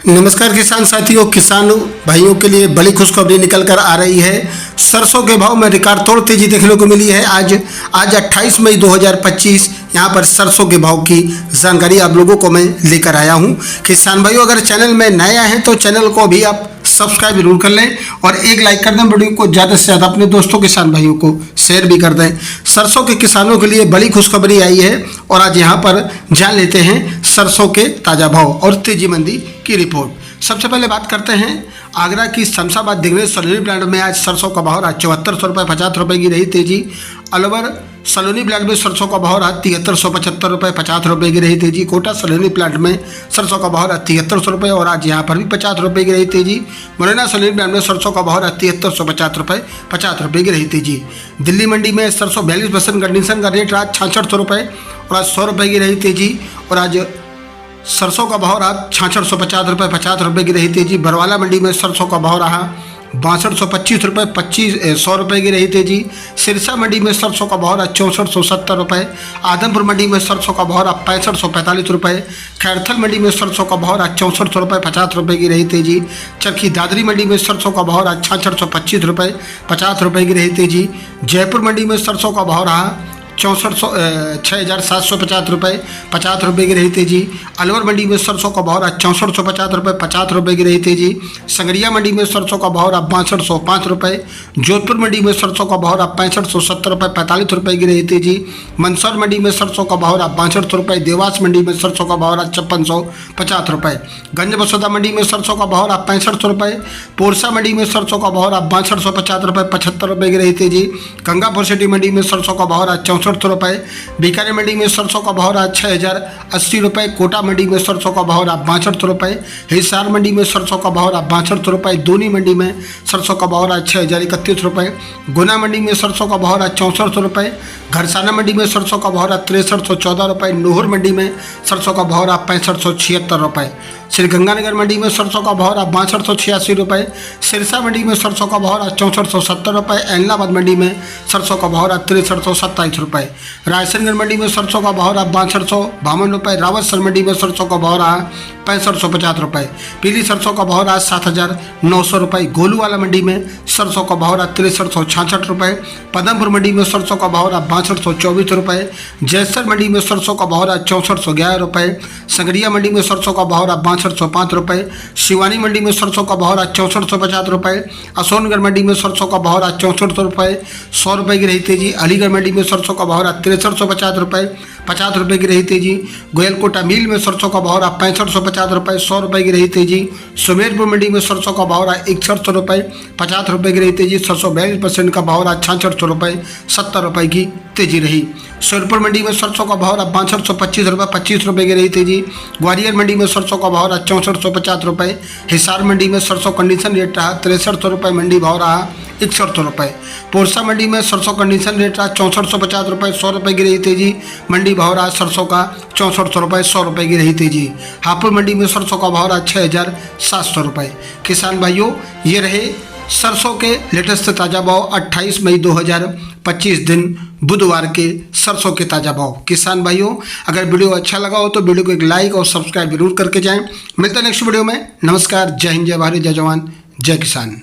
नमस्कार किसान साथियों, किसान भाइयों के लिए बड़ी खुशखबरी निकल कर आ रही है। सरसों के भाव में रिकॉर्ड तोड़ तेजी देखने को मिली है। आज 28 मई 2025 यहाँ पर सरसों के भाव की जानकारी आप लोगों को मैं लेकर आया हूँ। किसान भाइयों, अगर चैनल में नया हैं तो चैनल को भी आप सब्सक्राइब जरूर कर लें और एक लाइक कर दें। वीडियो को ज़्यादा से ज़्यादा अपने दोस्तों किसान भाइयों को शेयर भी कर दें। सरसों के किसानों के लिए बड़ी खुशखबरी आई है और आज यहाँ पर जान लेते हैं सरसों के ताज़ा भाव और तेजी मंदी की रिपोर्ट। सबसे पहले बात करते हैं आगरा की शमशाबाद दिग्नेश सलोनी प्लांट में आज सरसों का भाव रहा 7400 रुपये 50 रुपये की रही तेजी। अलवर सलोनी प्लांट में सरसों का भाव रहा 7375 रुपये 50 रुपये की रही तेजी। कोटा सलोनी प्लांट में सरसों का भाव रहा 7300 रुपये और आज यहाँ पर भी 50 रुपये की रही तेजी। मुरैना सलोनी प्लांट में सरसों का भाव रहा 7350 रुपये 50 रुपये की रही तेजी। दिल्ली मंडी में सरसों 42% कंडीशन का रेट रहा 6600 रुपये और आज 100 रुपये की रही तेजी। और आज सरसों का भाव रहा 6650 रुपये 50 रुपये की रही तेजी। बरवाला मंडी में सरसों का भाव रहा 6225 रुपये 100 रुपये की रही तेजी। सिरसा मंडी में सरसों का भाव रहा 6470 रुपये। आदमपुर मंडी में सरसों का भाव रहा 6545 रुपये। खैरथल मंडी में सरसों का भाव रहा 6400 रुपये 50 रुपये की रही तेजी। चरखी दादरी मंडी में सरसों का भाव रहा 6625 रुपये 50 रुपये की रही तेजी। जयपुर मंडी में सरसों का भाव रहा 6750 रुपये 50 रुपये की रही तेजी। अलवर मंडी में सरसों का भाव रहा 6450 रुपये 50 रुपये की रही तेजी। संगरिया मंडी में सरसों का भाव रहा 6205 रुपये। जोधपुर मंडी में सरसों का भाव रहा 6570 रुपये 45 रुपये की रही तेजी। मंदसौर मंडी में सरसों का भाव रहा 6200 रुपये। देवास मंडी में सरसों का भाव रहा 5650 रुपये। गंज बसोदा मंडी में सरसों का भाव रहा 6500 रुपये। पोरसा मंडी में सरसों का भाव रहा 6250 रुपये 75 रुपये की रही तेजी। गंगापुर सिटी मंडी में सरसों का भाव रहा 6400 रुपये। बीकानेर मंडी में सरसों का भाव रहा 6080 रुपये। कोटा मंडी में सरसों का भाव रहा 6200 रुपये। हिसार मंडी में सरसों का भाव रहा 6200 रुपये। दोनी मंडी में सरसों का भाव रहा 6031 रुपये। गुना मंडी में सरसों का भाव रहा 6400 रुपये। घरसाना मंडी में सरसों का भाव रहा 6314 रुपये। नूहर मंडी में सरसों का भाव रहा 6576 रुपये। श्रीगंगानगर मंडी में सरसों का भाव रहा 6286 रुपये। सिरसा मंडी में सरसों का भाव रहा 6470 रुपये। एलनाबाद मंडी में सरसों का भाव रहा 6327 रुपये। रायसनगढ़ मंडी में सरसों का भाव रहा 6252 रुपये। रावतसर मंडी में सरसों का भाव रहा 6550 रुपये। पीली सरसों का भाव रहा 7900 रुपये। गोलूवाला मंडी में सरसों का भाव रहा 6366 रुपये। पदमपुर मंडी में सरसों का भाव रहा 6224 रुपये। जैसर मंडी में सरसों का भाव रहा 6411 रुपये। संगरिया मंडी में सरसों का भाव रहा 6205 रुपये। शिवानी मंडी में सरसों का भाव रहा 6450 रुपये। असोनगढ़ मंडी में सरसों का भाव रहा 6400 रुपये 100 रुपये की रही तेजी। अलीगढ़ मंडी में सरसों का भाव रहा 6350 रुपये 50 रुपये की रही तेजी। गोयलकोटा मिल में सरसों का भाव रहा 6550 रुपये 100 रुपये की रही तेजी। सुमेरपुर मंडी में सरसों का भाव रहा 6100 रुपये 50 रुपये की रही तेजी। सरसों 42% का भाव रहा 6600 रुपये 70 रुपये की तेजी रही। सोनपुर मंडी में सरसों का भाव रहा 6225 रुपये 25 रुपये की रही तेजी। ग्वालियर मंडी में सरसों का भाव रहा 6450 रुपये। हिसार मंडी में सरसों कंडीशन रेट रहा 6300 रुपये मंडी भाव रहा 6100 रुपये। पोरसा मंडी में सरसों कंडीशन रेट रहा 6450 रुपये 100 रुपये की रही तेजी। मंडी भाव रहा सरसों का 6400 रुपये 100 रुपये की रही तेजी। हापुड़ मंडी में सरसों का भाव रहा 6700 रुपये। किसान भाइयों, ये रहे सरसों के लेटेस्ट ताज़ा भाव 28 मई 2025 दिन बुधवार के सरसों के ताज़ा भाव। किसान भाइयों, अगर वीडियो अच्छा लगा हो तो वीडियो को एक लाइक और सब्सक्राइब जरूर करके जाएं। मिलता है नेक्स्ट वीडियो में। नमस्कार, जय हिंद, जय भारत, जय जवान, जय किसान।